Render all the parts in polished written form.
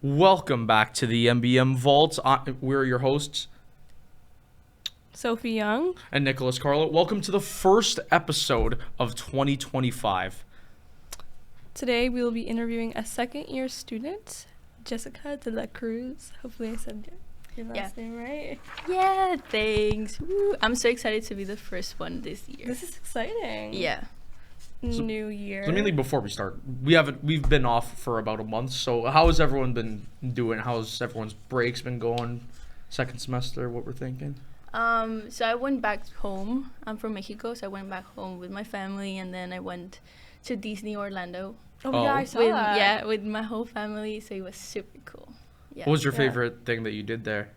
Welcome back to the MBM Vault. We're your hosts, Sophie Young. and Nicholas Carlo. Welcome to the first episode of 2025. Today we will be interviewing a second-year student, Jessica De la Cruz. Hopefully I said your last name right. Yeah, thanks. Woo. I'm so excited to be the first one this year. This is exciting. Yeah. New year. So mainly before we start, we've been off for about a month. So how has everyone been doing? How's everyone's breaks been going? Second semester, what we're thinking? So I went back home. I'm from Mexico, so I went back home with my family, and then I went to Disney Orlando. Oh, yeah, I saw with, that. Yeah, with my whole family, so it was super cool. Yeah. What was your Yeah. favorite thing that you did there?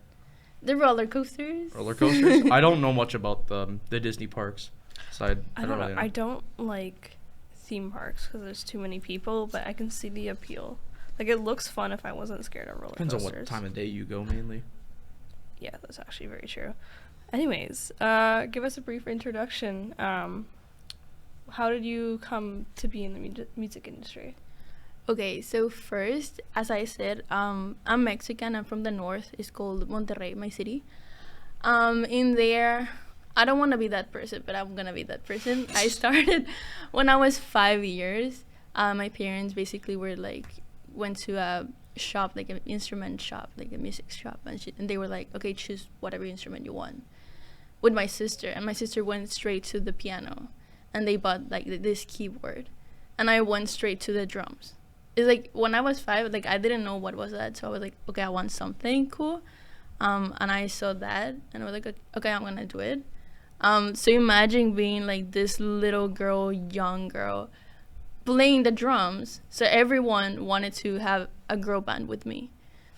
The roller coasters. Roller coasters? I don't know much about the Disney parks, so I don't really know. I don't like theme parks because there's too many people, but I can see the appeal. Like, it looks fun if I wasn't scared of roller Depends coasters. on what time of day you go, mainly. Yeah, that's actually very true. Anyways, give us a brief introduction. How did you come to be in the music industry? Okay, so first, as I said, I'm Mexican. I'm from the north. It's called Monterrey, my city. In there, I don't want to be that person, but I'm gonna be that person. I started when I was 5 years. My parents basically went to a shop, like an instrument shop, like a music shop, and they were like, okay, choose whatever instrument you want. With my sister, and my sister went straight to the piano, and they bought like this keyboard, and I went straight to the drums. It's like when I was 5, like I didn't know what was that, so I was like, okay, I want something cool, and I saw that, and I was like, okay, I'm gonna do it. So imagine being like this little girl, young girl, playing the drums. So everyone wanted to have a girl band with me.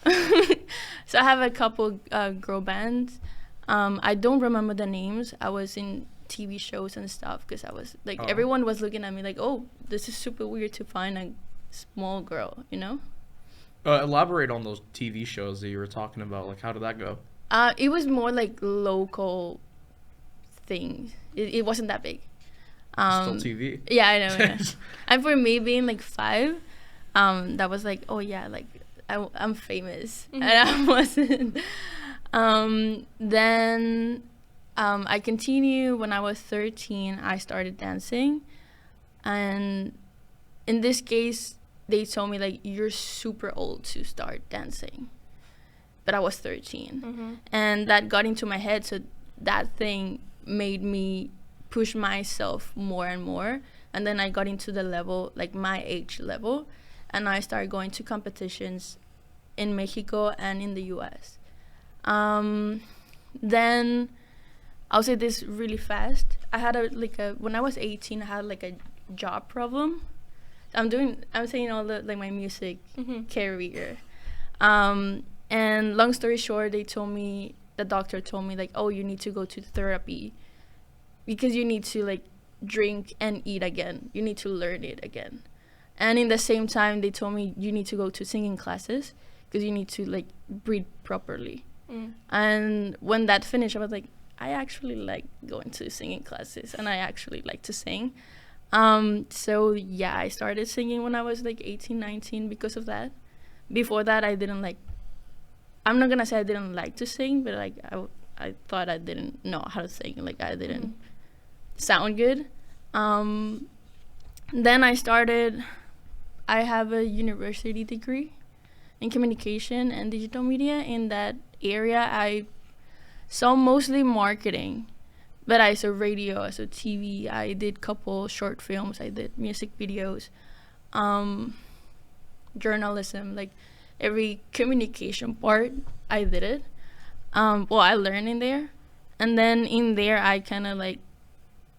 So I have a couple girl bands. I don't remember the names. I was in TV shows and stuff because I was like, everyone was looking at me like, oh, this is super weird to find a small girl, you know? Elaborate on those TV shows that you were talking about. Like, how did that go? It was more like local things. It wasn't that big. Still TV. Yeah, I know. Yeah. And for me being like 5, that was like, oh yeah, like I'm famous, and I wasn't. Then I continued. When I was 13, I started dancing, and in this case, they told me like you're super old to start dancing, but I was 13, and that got into my head. So that thing made me push myself more and more, and then I got into the level, like my age level, and I started going to competitions in Mexico and in the US. Then I'll say this really fast. I had when I was 18, I had like a job problem. I'm saying all the like my music career. And long story short, the doctor told me like, oh, you need to go to therapy because you need to like drink and eat again. You need to learn it again. And in the same time, they told me you need to go to singing classes because you need to like breathe properly. And when that finished, I was like, I actually like going to singing classes, and I actually like to sing. So yeah, I started singing when I was like 18, 19 because of that. Before that, I'm not gonna say I didn't like to sing, but like I thought I didn't know how to sing. Like I didn't sound good. Then I have a university degree in communication and digital media. In that area, I saw mostly marketing, but I saw radio, I saw TV. I did couple short films. I did music videos, journalism, like every communication part, I did it. I learned in there. And then in there, I kind of like,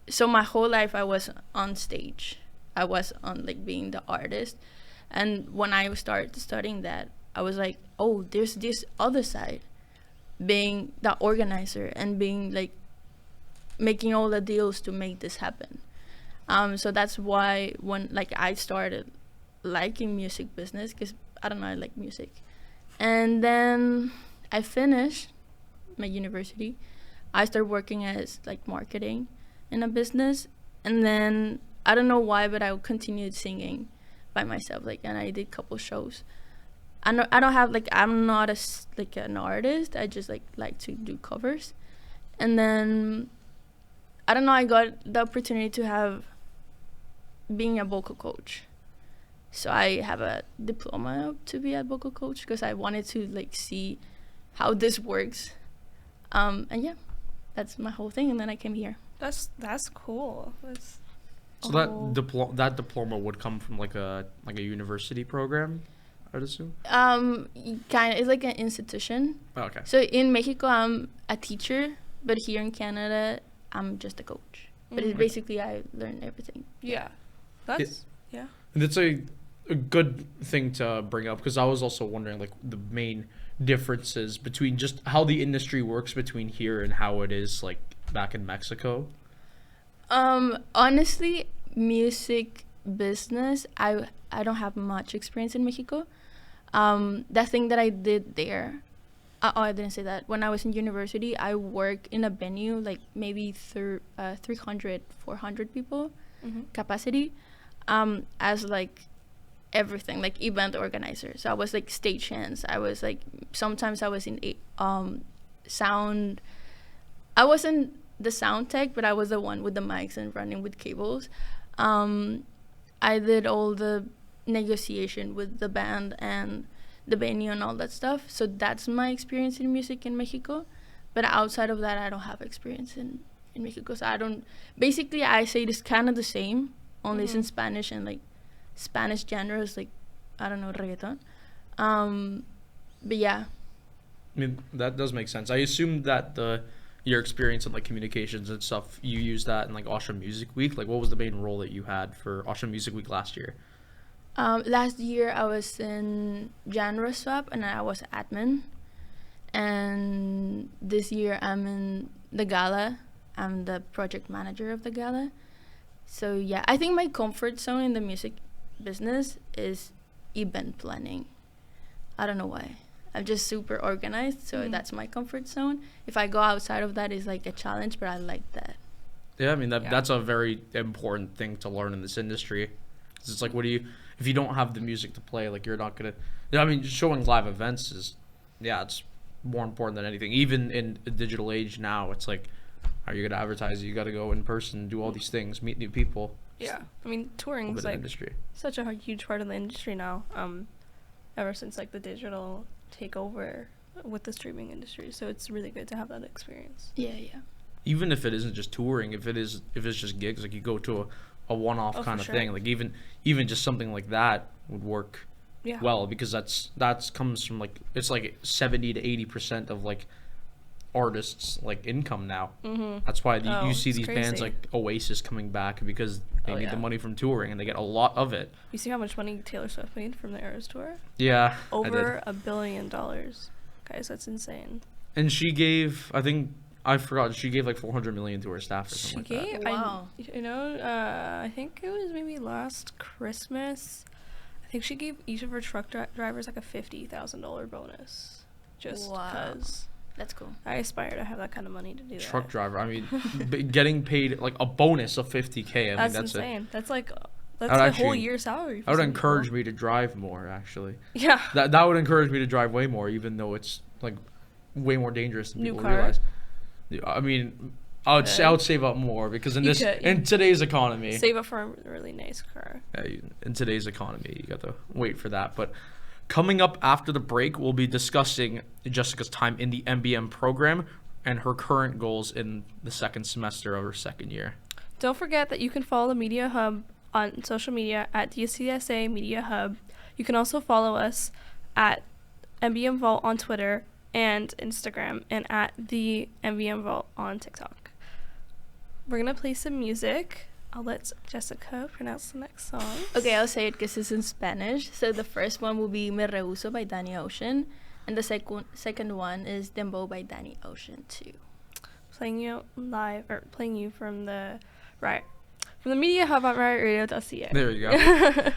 so my whole life I was on stage. I was on like being the artist. And when I started studying that, I was like, oh, there's this other side, being the organizer and being like, making all the deals to make this happen. So that's why when like I started liking music business, because I don't know, I like music. And then I finished my university. I started working as like marketing in a business, and then I don't know why, but I continued singing by myself, like, and I did couple shows. I don't have like I'm not like an artist. I just like to do covers, and then I don't know. I got the opportunity to have being a vocal coach, so I have a diploma to be a vocal coach because I wanted to like see how this works, and yeah, that's my whole thing. And then I came here. That's cool. That's So that diploma would come from like a university program, I'd assume. Kind of, it's like an institution. Oh, okay. So in Mexico, I'm a teacher, but here in Canada, I'm just a coach. But it's basically I learn everything. Yeah. That's yeah. And it's a good thing to bring up because I was also wondering like the main differences between just how the industry works between here and how it is like back in Mexico. Honestly, music business, I don't have much experience in Mexico. The thing that I did there, I didn't say that. When I was in university, I worked in a venue like maybe 300, 400 people capacity, as like everything, like event organizer. So I was like stagehands. I was like sometimes I was in sound. I wasn't the sound tech, but I was the one with the mics and running with cables. I did all the negotiation with the band and the venue and all that stuff. So that's my experience in music in Mexico. But outside of that, I don't have experience in Mexico. So I don't. Basically, I say it's kind of the same, only it's in Spanish and like Spanish genres, like I don't know, reggaeton. But yeah. I mean, that does make sense. I assume that your experience in like communications and stuff, you used that in like Ocean Music Week. Like, what was the main role that you had for Ocean Music Week last year? Last year I was in genre swap and I was admin. And this year I'm in the gala. I'm the project manager of the gala. So yeah, I think my comfort zone in the music business is event planning. I don't know why. I'm just super organized, so that's my comfort zone. If I go outside of that, it's like a challenge, but I like that. Yeah, I mean that's a very important thing to learn in this industry. It's like, if you don't have the music to play, like you're not gonna. I mean, showing live events is, it's more important than anything. Even in a digital age now, it's like, how are you gonna advertise? You got to go in person, do all these things, meet new people. Yeah, I mean, touring is like industry. Such a huge part of the industry now. Ever since like the digital takeover with the streaming industry, so it's really good to have that experience. Yeah. Even if it isn't just touring, if it's just gigs, like you go to a one-off kind of thing, like even just something like that would work well, because that's comes from like, it's like 70 to 80% of like artists like income now. That's why you see these crazy bands like Oasis coming back because they need the money from touring and they get a lot of it. You see how much money Taylor Swift made from the Eras tour? Yeah, over $1 billion, guys. That's insane. And she gave, I forgot, she gave like 400 million to her staff or something like that. Wow. I think it was maybe last Christmas. I think she gave each of her truck drivers like a $50,000 bonus, just because. That's cool. I aspire to have that kind of money to do that. Truck driver. I mean, getting paid like a bonus of $50K. I mean, that's insane. That's a whole year's salary. That would encourage me to drive more, actually. Yeah. That would encourage me to drive way more, even though it's like way more dangerous than people realize. I mean, I would save up more because in today's economy, save up for a really nice car. In today's economy, you got to wait for that. But coming up after the break, we'll be discussing Jessica's time in the MBM program and her current goals in the second semester of her second year. Don't forget that you can follow the Media Hub on social media at DCSA Media Hub. You can also follow us at MBM Vault on Twitter and Instagram, and at the MBM Vault on TikTok. We're going to play some music. I'll let Jessica pronounce the next song. Okay, I'll say it because it's in Spanish. So the first one will be Me Rehuso by Danny Ocean. And the second one is Dembow by Danny Ocean too. Playing you from the Riot. From the Media Hub on RiotRadio.ca. There you go.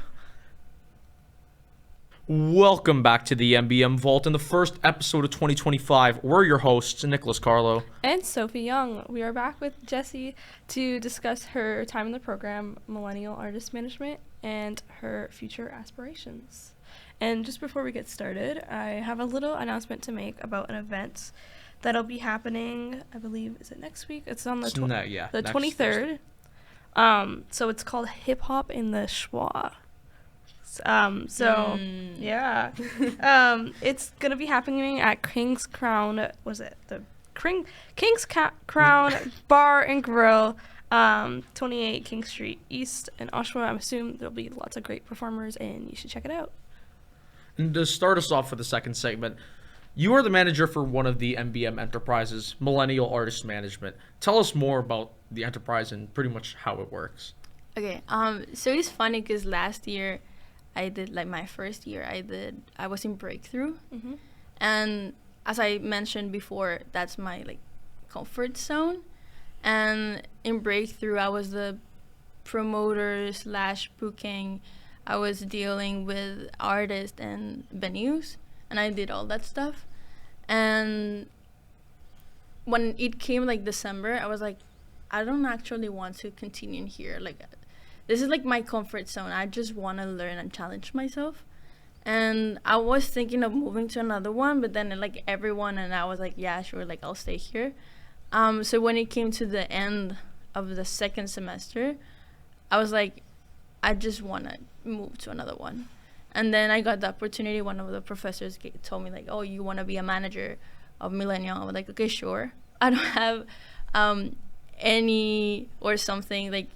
Welcome back to the MBM Vault in the first episode of 2025. We're your hosts, Nicholas Carlo and Sophie Young. We are back with Jessie to discuss her time in the program, Millennial Artist Management, and her future aspirations. And just before we get started, I have a little announcement to make about an event that'll be happening, I believe, is it next week? It's on the 23rd. So it's called Hip Hop in the Schwa. Yeah. It's going to be happening at King's Crown, Crown Bar and Grill, 28 King Street East in Oshawa. I'm assuming there'll be lots of great performers, and you should check it out. And to start us off for the second segment, you are the manager for one of the MBM enterprises, Millennial Artist Management. Tell us more about the enterprise and pretty much how it works. Okay, so it's funny because last year I did, like, my first year, I was in Breakthrough. Mm-hmm. And as I mentioned before, that's my, like, comfort zone. And in Breakthrough, I was the promoter / booking. I was dealing with artists and venues, and I did all that stuff. And when it came, like, December, I was like, I don't actually want to continue in here. Like, this is, like, my comfort zone. I just want to learn and challenge myself. And I was thinking of moving to another one, but then, like, everyone, and I was like, yeah, sure, like, I'll stay here. So when it came to the end of the second semester, I was like, I just want to move to another one. And then I got the opportunity. One of the professors told me, like, oh, you want to be a manager of Millennial? I was like, okay, sure. I don't have any or something, like,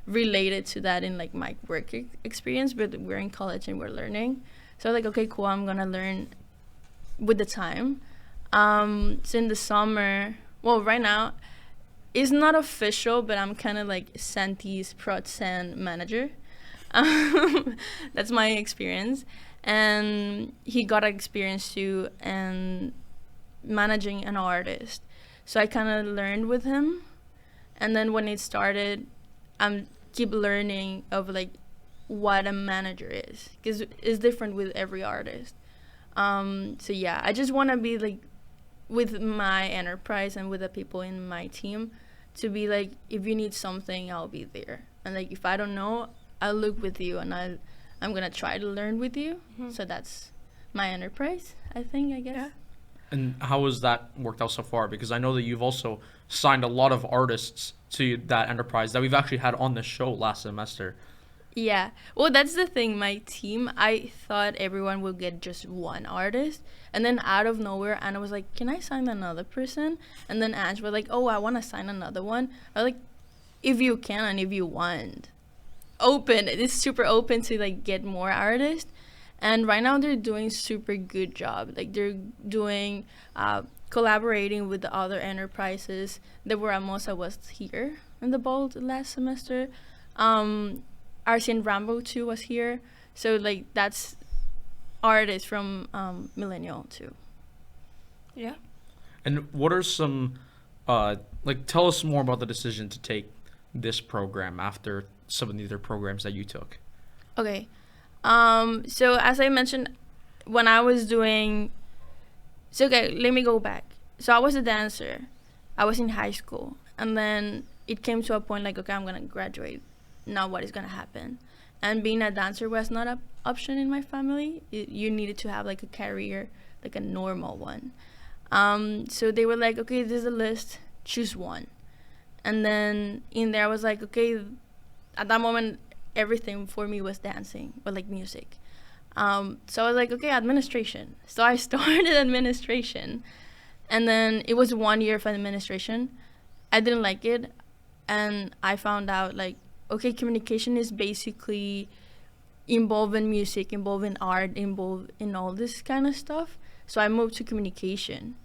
related to that in, like, my work experience, but we're in college and we're learning. So I was like, okay, cool, I'm going to learn with the time. So in the summer, well, right now, it's not official, but I'm kind of like Santi's Prod San manager. That's my experience. And he got experience too and managing an artist. So I kind of learned with him. And then when it started, I'm keep learning of, like, what a manager is, because it's different with every artist. So yeah, I just want to be, like, with my enterprise and with the people in my team, to be like, if you need something, I'll be there. And, like, if I don't know, I'll look with you, and I'm gonna try to learn with you. Mm-hmm. So that's my enterprise, I guess. Yeah. And how has that worked out so far? Because I know that you've also signed a lot of artists to that enterprise that we've actually had on the show last semester. Yeah. Well, that's the thing. My team, I thought everyone would get just one artist. And then out of nowhere, Anna was like, can I sign another person? And then Ange was like, oh, I want to sign another one. I was like, if you can and if you want. Open. It's super open to, like, get more artists. And right now they're doing super good job. Like, they're doing collaborating with the other enterprises. Deborah Mosa was here in the Vault last semester. Arsene Rambo too was here. So, like, that's artists from Millennial too. Yeah. And what are some tell us more about the decision to take this program after some of the other programs that you took. Okay. So as I mentioned, when I was doing, so okay, let me go back. So I was a dancer. I was in high school, and then it came to a point like, okay, I'm gonna graduate. Now what is gonna happen? And being a dancer was not an option in my family. You needed to have, like, a career, like a normal one. So they were like, okay, this is a list, choose one. And then in there I was like, okay, at that moment everything for me was dancing or, like, music. So I was like, okay, administration. So I started administration, and then it was 1 year of administration. I didn't like it, and I found out, like, okay, communication is basically involved in music, involved in art, involved in all this kind of stuff. So I moved to communication,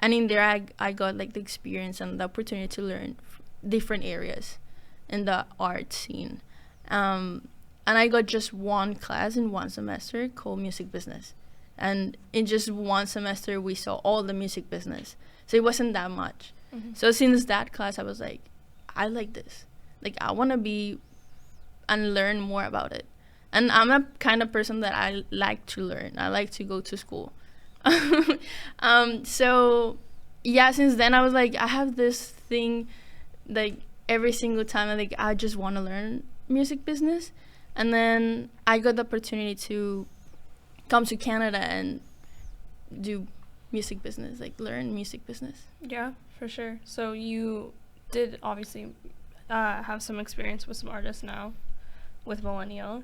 and in there I got, like, the experience and the opportunity to learn different areas in the art scene. And I got just one class in one semester called music business. And in just one semester, we saw all the music business. So it wasn't that much. Mm-hmm. So since that class, I was like, I like this. Like, I want to be and learn more about it. And I'm a kind of person that I like to learn. I like to go to school. So, yeah, since then, I was like, I have this thing, like, every single time, like, I just want to learn music business. And then I got the opportunity to come to Canada and do music business, like learn music business. Yeah, for sure. So you did obviously have some experience with some artists now with Millennial.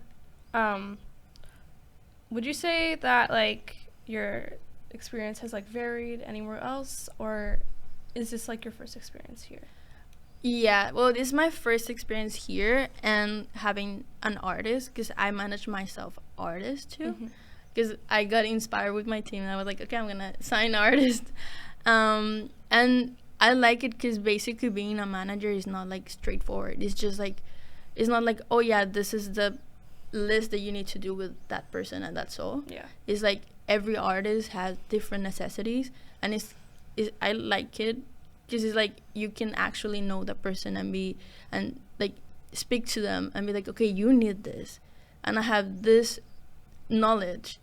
Would you say that like your experience has like varied anywhere else, or is this like your first experience here? Yeah, well, this is my first experience here and having an artist, because I manage myself artist too. Because I got inspired with my team and I was like, okay, I'm gonna sign artist. And I like it because basically being a manager is not like straightforward. It's just like, it's not like, oh yeah, this is the list that you need to do with that person and that's all. Yeah. It's like every artist has different necessities, and I like it because it's like you can actually know the person and like speak to them and be like, okay, you need this, and I have this knowledge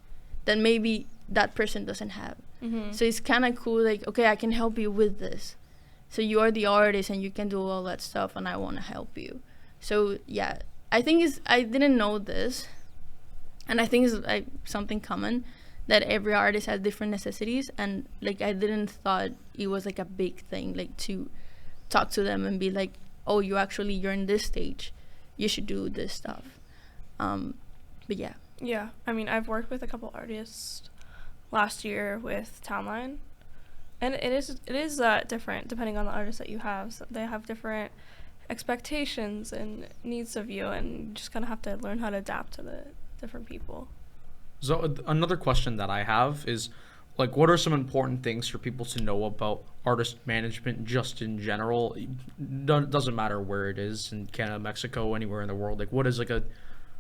that maybe that person doesn't have. So it's kind of cool, like, okay, I can help you with this, so you're the artist and you can do all that stuff and I want to help you. So yeah, I think I didn't know this, and I think it's like something common that every artist has different necessities, and like I didn't thought it was like a big thing, like to talk to them and be like, oh, you're in this stage, you should do this stuff. But yeah. Yeah, I mean, I've worked with a couple artists last year with Townline, and it is different depending on the artist that you have. So they have different expectations and needs of you, and you just kind of have to learn how to adapt to the different people. So another question that I have is, like, what are some important things for people to know about artist management just in general? Doesn't matter where it is, in Canada, Mexico, anywhere in the world. Like, what is like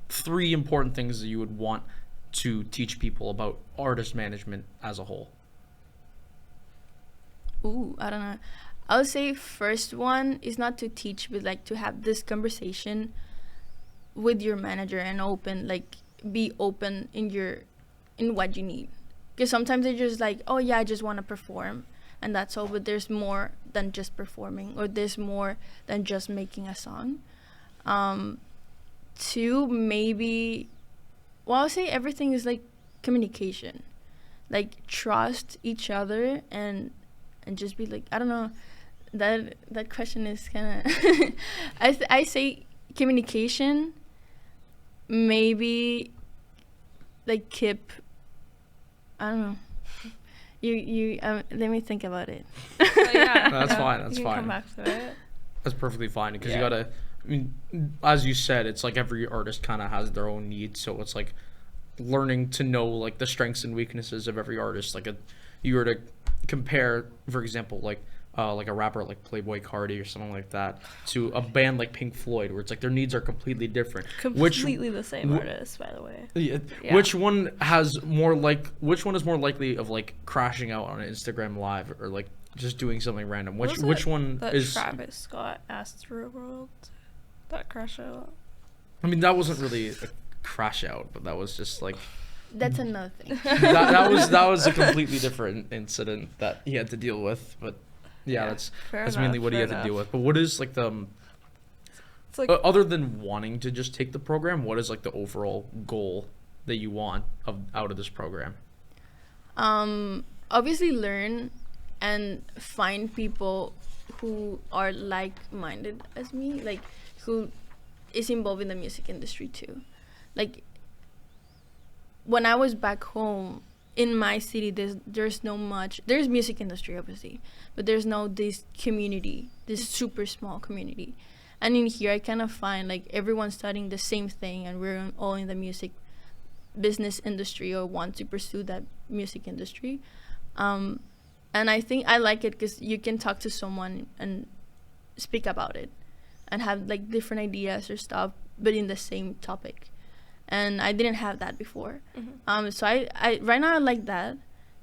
3 important things that you would want to teach people about artist management as a whole? Ooh, I don't know. I would say first one is not to teach, but like to have this conversation with your manager and be open in what you need. Because sometimes they're just like, oh yeah, I just want to perform and that's all, but there's more than just performing, or there's more than just making a song. 2, maybe, well, I'll say everything is like communication, like trust each other and just be like, I don't know, that question is kind of I say communication, maybe like keep, I don't know, you let me think about it. Yeah, That's fine. That's you fine. Can come back to it. That's perfectly fine, because you gotta, I mean, as you said, it's like every artist kind of has their own needs, so it's like learning to know like the strengths and weaknesses of every artist. Like you were to compare, for example, like a rapper like Playboi Carti or something like that to a band like Pink Floyd, where it's like their needs are completely different. Completely the same artist, by the way. Yeah. Which one is more likely of like crashing out on an Instagram live, or like just doing something random? Which one that is Travis Scott Astroworld that crash out? I mean, that wasn't really a crash out, but that was just like, That's another thing. that was a completely different incident that he had to deal with. But yeah, that's mainly what he had to deal with. But what is like it's like, other than wanting to just take the program, what is like the overall goal that you want out of this program? Obviously learn and find people who are like-minded as me, like who is involved in the music industry too. Like when I was back home in my city, there's music industry obviously, but there's no this community, this super small community. And in here I kind of find like everyone's studying the same thing, and we're all in the music business industry or want to pursue that music industry. And I think I like it because you can talk to someone and speak about it and have like different ideas or stuff, but in the same topic. And I didn't have that before. So I right now I like that.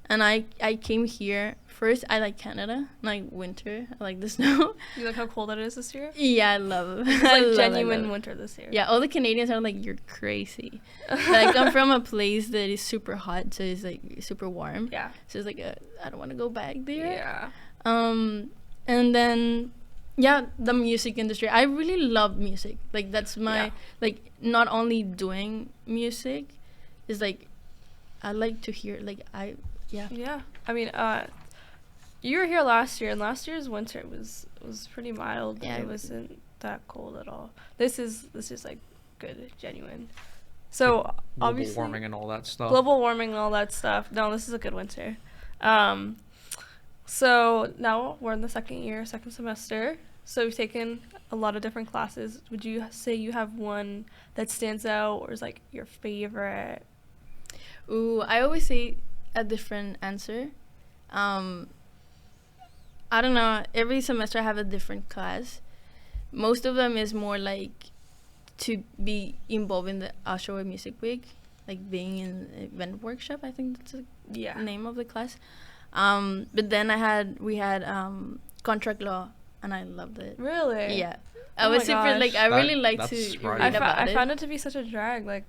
And I came here. First, I like Canada. I like winter. I like the snow. You like how cold it is this year? Yeah, I love it. It's like genuine winter this year. Yeah, all the Canadians are like, you're crazy. I come from a place that is super hot, so it's like super warm. Yeah. So it's like, I don't want to go back there. Yeah. And then, yeah, the music industry. I really love music. Like, that's my, like, not only doing music is like, I like to hear yeah. Yeah. I mean, you were here last year, and last year's winter was pretty mild. Yeah. It wasn't that cold at all. This is like good, genuine. So Global obviously warming and all that stuff. global warming and all that stuff. No, this is a good winter. So now we're in the second semester. So we've taken a lot of different classes. Would you say you have one that stands out or is like your favorite? Ooh, I always say a different answer. I don't know. Every semester I have a different class. Most of them is more like to be involved in the Oshawa Music Week, like being in event workshop. I think that's the name of the class. But then we had contract law, and I loved it. Really? Yeah. Oh I was super gosh. like I really like That's to right. read about I it. found it to be such a drag. Like,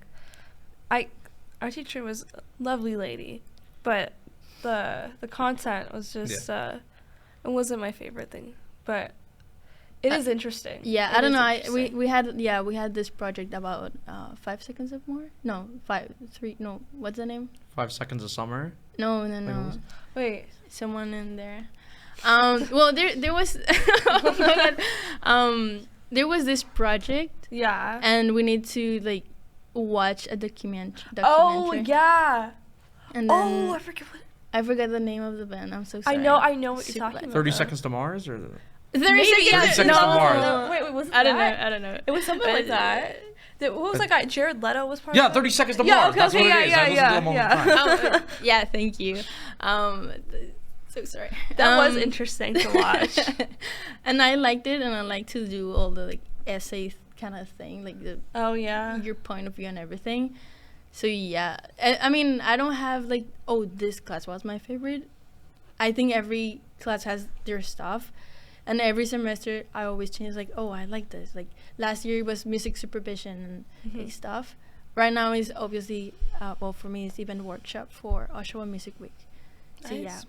our teacher was a lovely lady, but the content was just it wasn't my favorite thing. But it is interesting. Yeah, It I don't is know. interesting. We had this project about 5 seconds of more. No, 3. No, what's the name? 5 seconds of summer. No. Wait. Someone in there. Well, there was oh my God. There was this project, Yeah. and we need to like watch a documentary. Oh yeah. And then I forget what. I forgot the name of the band. I'm so sorry. I know what Super you're talking bad. about. 30 though. Seconds to Mars or 30 Maybe, seconds. yeah. 30 Seconds to Mars. No, wait, was it I don't know. that? I don't know. It was something like that. What was that guy? Jared Leto was part Yeah, of it? 30 Seconds to Yeah, Mars. okay, That's okay, what it is. yeah, I listen to them all the time. Yeah, thank you. So sorry. That was interesting to watch. And I liked it, and I like to do all the like essay kind of thing, like the Oh yeah. your point of view and everything. So yeah, I mean, I don't have like, oh, this class was my favorite. I think every class has their stuff, and every semester I always change. Like, oh, I like this. Like last year it was music supervision and like, stuff. Right now is obviously, well, for me it's even workshop for Oshawa Music Week. So Nice.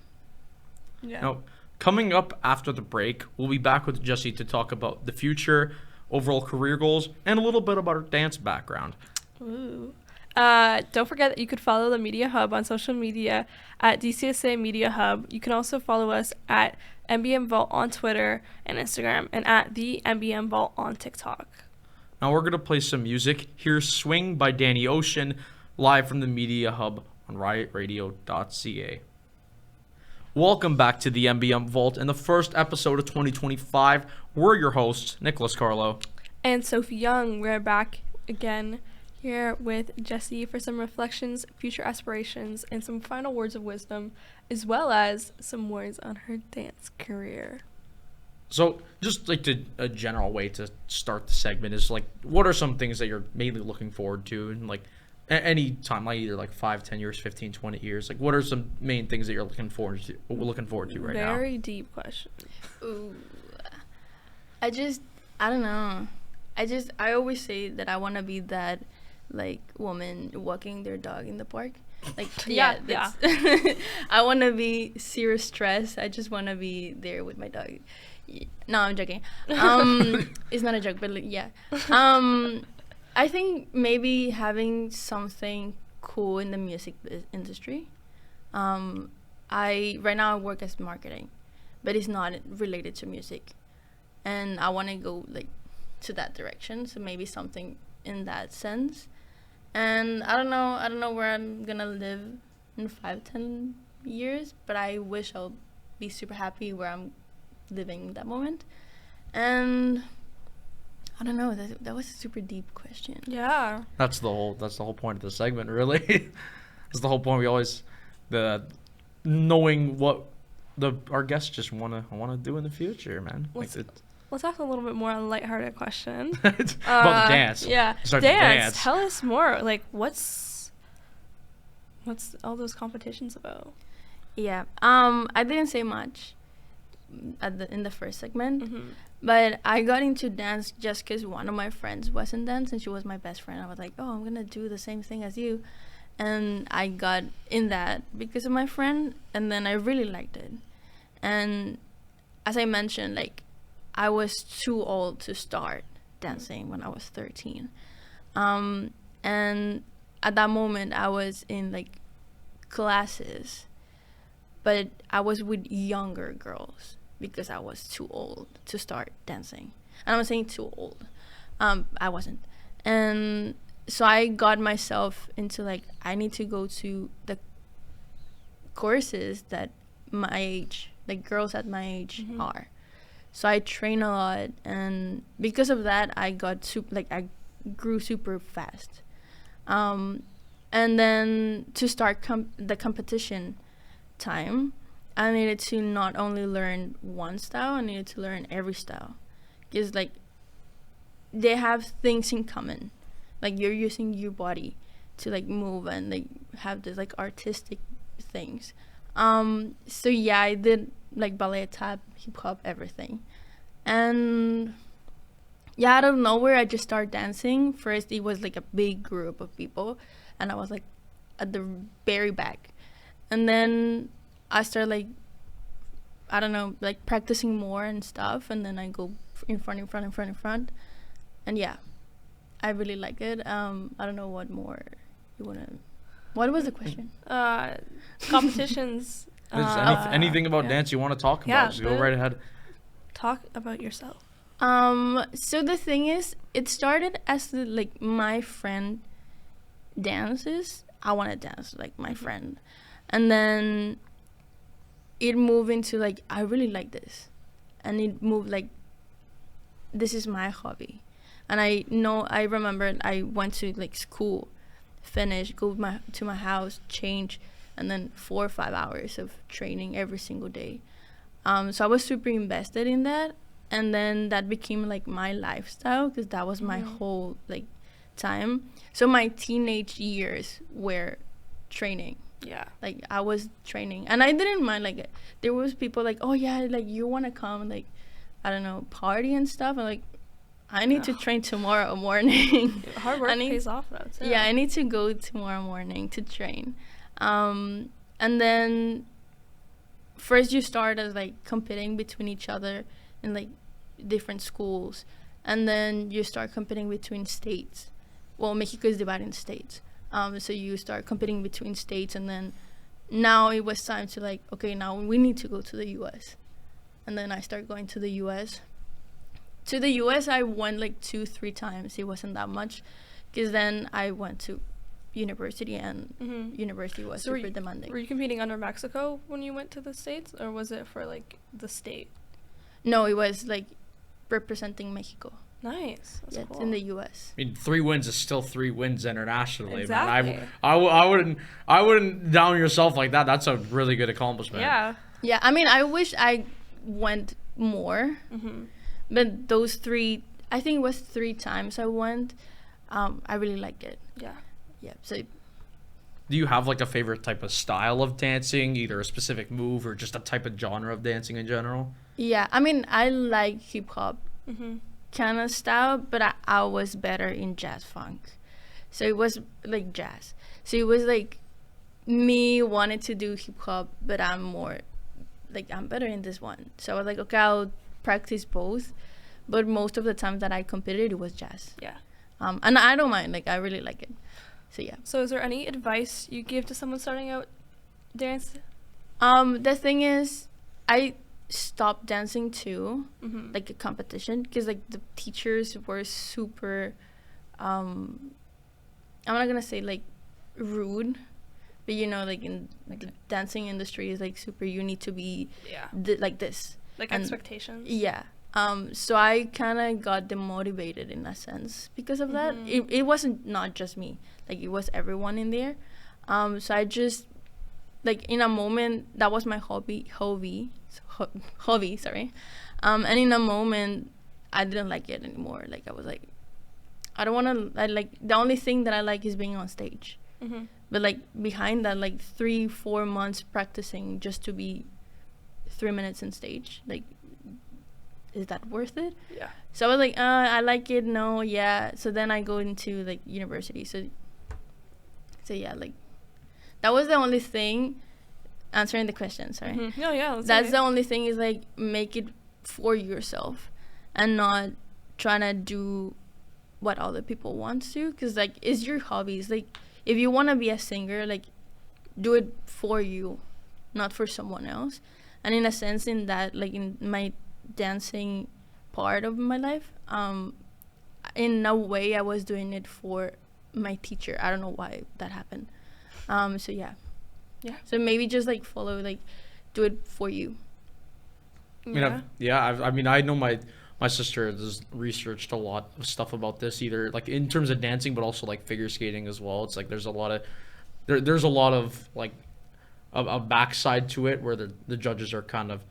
Yeah. Now, coming up after the break, we'll be back with Jessie to talk about the future, overall career goals, and a little bit about her dance background. Ooh. Don't forget that you could follow the Media Hub on social media at DCSA Media Hub. You can also follow us at MBM Vault on Twitter and Instagram, and at the MBM Vault on TikTok. Now we're going to play some music. Here's Swing by Danny Ocean, live from the Media Hub on riotradio.ca. Welcome back to the MBM Vault and the first episode of 2025. We're your hosts, Nicholas Carlo. And Sophie Young. We're back again here with Jessie for some reflections, future aspirations, and some final words of wisdom, as well as some words on her dance career. So, just like a general way to start the segment is like, what are some things that you're mainly looking forward to in like any time, like either like 5, 10 years, 15, 20 years? Like, what are some main things that you're looking forward to right now? Very deep question. Ooh. I don't know. I always say that I want to be that like woman walking their dog in the park. Like Yeah. I want to be zero stress. I just want to be there with my dog. No, I'm joking. It's not a joke, but like, yeah. I think maybe having something cool in the music industry. Right now I work as marketing, but it's not related to music, and I want to go like to that direction. So maybe something in that sense. And I don't know where I'm gonna live in 5-10 years, but I wish I'll be super happy where I'm living that moment. And I don't know, that was a super deep question. Yeah. That's the whole point of the segment, really. That's the whole point. We always knowing what our guests just wanna do in the future, man. Let's ask a little bit more on a lighthearted question. About the dance. Yeah. Start to dance. Tell us more. Like, what's all those competitions about? Yeah. I didn't say much in the first segment, but I got into dance just because one of my friends was in dance, and she was my best friend. I was like, oh, I'm gonna do the same thing as you, and I got in that because of my friend, and then I really liked it. And as I mentioned, like, I was too old to start dancing when I was 13. And at that moment, I was in like classes, but I was with younger girls because I was too old to start dancing. And I'm saying too old. I wasn't. And so I got myself into like, I need to go to the courses that my age, like girls at my age are. So I train a lot, and because of that, I got I grew super fast. And then to start the competition time, I needed to not only learn one style, I needed to learn every style, because like they have things in common, like you're using your body to like move and like have this like artistic things. So yeah, I did like ballet, tap, hip hop, everything. And yeah, out of nowhere, I just started dancing. First, it was like a big group of people, and I was like at the very back. And then I started like, I don't know, like practicing more and stuff. And then I go in front. And yeah, I really like it. I don't know what more you want to... What was the question? Competitions. Anything about dance you want to talk about? Just go right ahead. Talk about yourself. So the thing is, it started as like my friend dances. I want to dance like my friend. And then it moved into like, I really like this. And it moved like, this is my hobby. And I remember I went to like school, finish, go to my house, change, and then 4 or 5 hours of training every single day. So I was super invested in that, and then that became like my lifestyle, because that was my whole like time. So my teenage years were training. Yeah, like I was training, and I didn't mind. Like there was people like, oh yeah, like you want to come, like I don't know, party and stuff. I'm like, I need to train tomorrow morning. Hard work pays off though too. Yeah, I need to go tomorrow morning to train. And then first you start as like competing between each other in like different schools, and then you start competing between states. Well, Mexico is divided in states. So you start competing between states, and then now it was time to like, okay, now we need to go to the US. And then I start going to the US. To the US, I went like 2-3 times. It wasn't that much, because then I went to university, and university was super demanding. Were you competing under Mexico when you went to the States, or was it for like the state? No, it was like representing Mexico. Nice. That's cool. It's in the US. I mean, 3 wins is still 3 wins internationally. Exactly. Man. I wouldn't down yourself like that. That's a really good accomplishment. Yeah. Yeah, I mean, I wish I went more. But those 3, I think it was 3 times I went. I really liked it. Yeah. Yeah. So. Do you have like a favorite type of style of dancing, either a specific move or just a type of genre of dancing in general? Yeah, I mean, I like hip hop kind of style, but I was better in jazz funk. So it was like jazz. So it was like me wanted to do hip hop, but I'm more like, I'm better in this one. So I was like, okay, I'll practice both, but most of the time that I competed, it was jazz. Yeah. And I don't mind, like I really like it. So yeah. So is there any advice you give to someone starting out dance? The thing is, I stopped dancing too, like a competition, because like the teachers were super I'm not gonna say like rude, but you know, like in the dancing industry is like super, you need to be like this, like and expectations. Yeah. So I kind of got demotivated in a sense because of that. It wasn't not just me, like it was everyone in there. So I just, like in a moment, that was my hobby, sorry. And in a moment, I didn't like it anymore. Like I was like, I don't want to, like the only thing that I like is being on stage. But like behind that, like 3-4 months practicing just to be 3 minutes on stage, like, is that worth it? Yeah. So I was like, I like it, no, yeah. So then I go into like university. So yeah, like that was the only thing. Answering the question, sorry. No, yeah. That's the only thing, is like make it for yourself and not trying to do what other people want to, because like it's your hobbies. Like if you want to be a singer, like do it for you, not for someone else. And in a sense, in that, like in my dancing part of my life, in a way I was doing it for my teacher. I don't know why that happened. So yeah. So maybe just like follow, like do it for you. I know my sister has researched a lot of stuff about this, either like in terms of dancing, but also like figure skating as well. It's like there's a lot of like a backside to it where the judges are kind of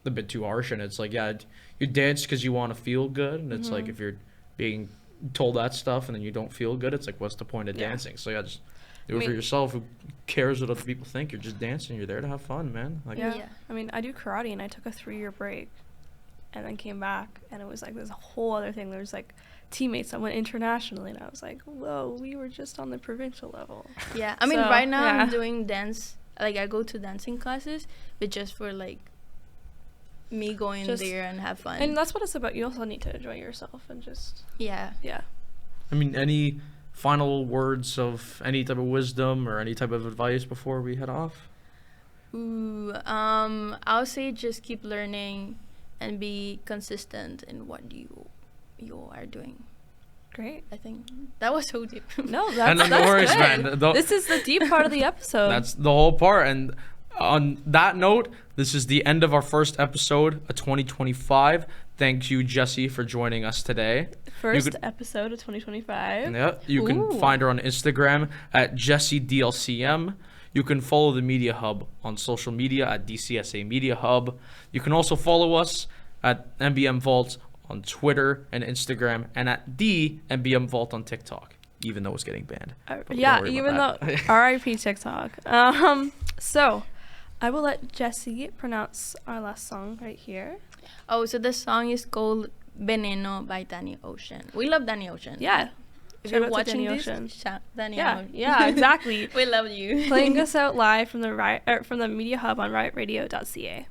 a bit too harsh, and it's like, yeah, you dance because you want to feel good, and it's like if you're being told that stuff and then you don't feel good, it's like, what's the point of dancing? So yeah, just do it for yourself. Who cares what other people think? You're just dancing. You're there to have fun, man. Like, I mean, I do karate, and I took a 3-year break and then came back, and it was like this whole other thing. There was like teammates that went internationally, and I was like, whoa, we were just on the provincial level. Yeah, I mean, right now I'm doing dance. Like, I go to dancing classes, but just for like me going there and have fun. And that's what it's about. You also need to enjoy yourself and just yeah. I mean, any final words of any type of wisdom or any type of advice before we head off? I'll say just keep learning and be consistent in what you are doing. Great. I think that was so deep. No, that's no worries, good. man. This is the deep part of the episode. That's the whole part. And on that note, this is the end of our first episode of 2025. Thank you, Jessie, for joining us today. First episode of 2025. Yeah, you can find her on Instagram at JessieDLCM. You can follow the Media Hub on social media at DCSA Media Hub. You can also follow us at MBM Vault on Twitter and Instagram, and at the MBM Vault on TikTok, even though it's getting banned. Even though RIP TikTok. So I will let Jessie pronounce our last song right here. Oh, so the song is called Veneno by Danny Ocean. We love Danny Ocean. Yeah. If you're watching this, Danny Ocean. Yeah, exactly. We love you. Playing us out live from the Media Hub on riotradio.ca.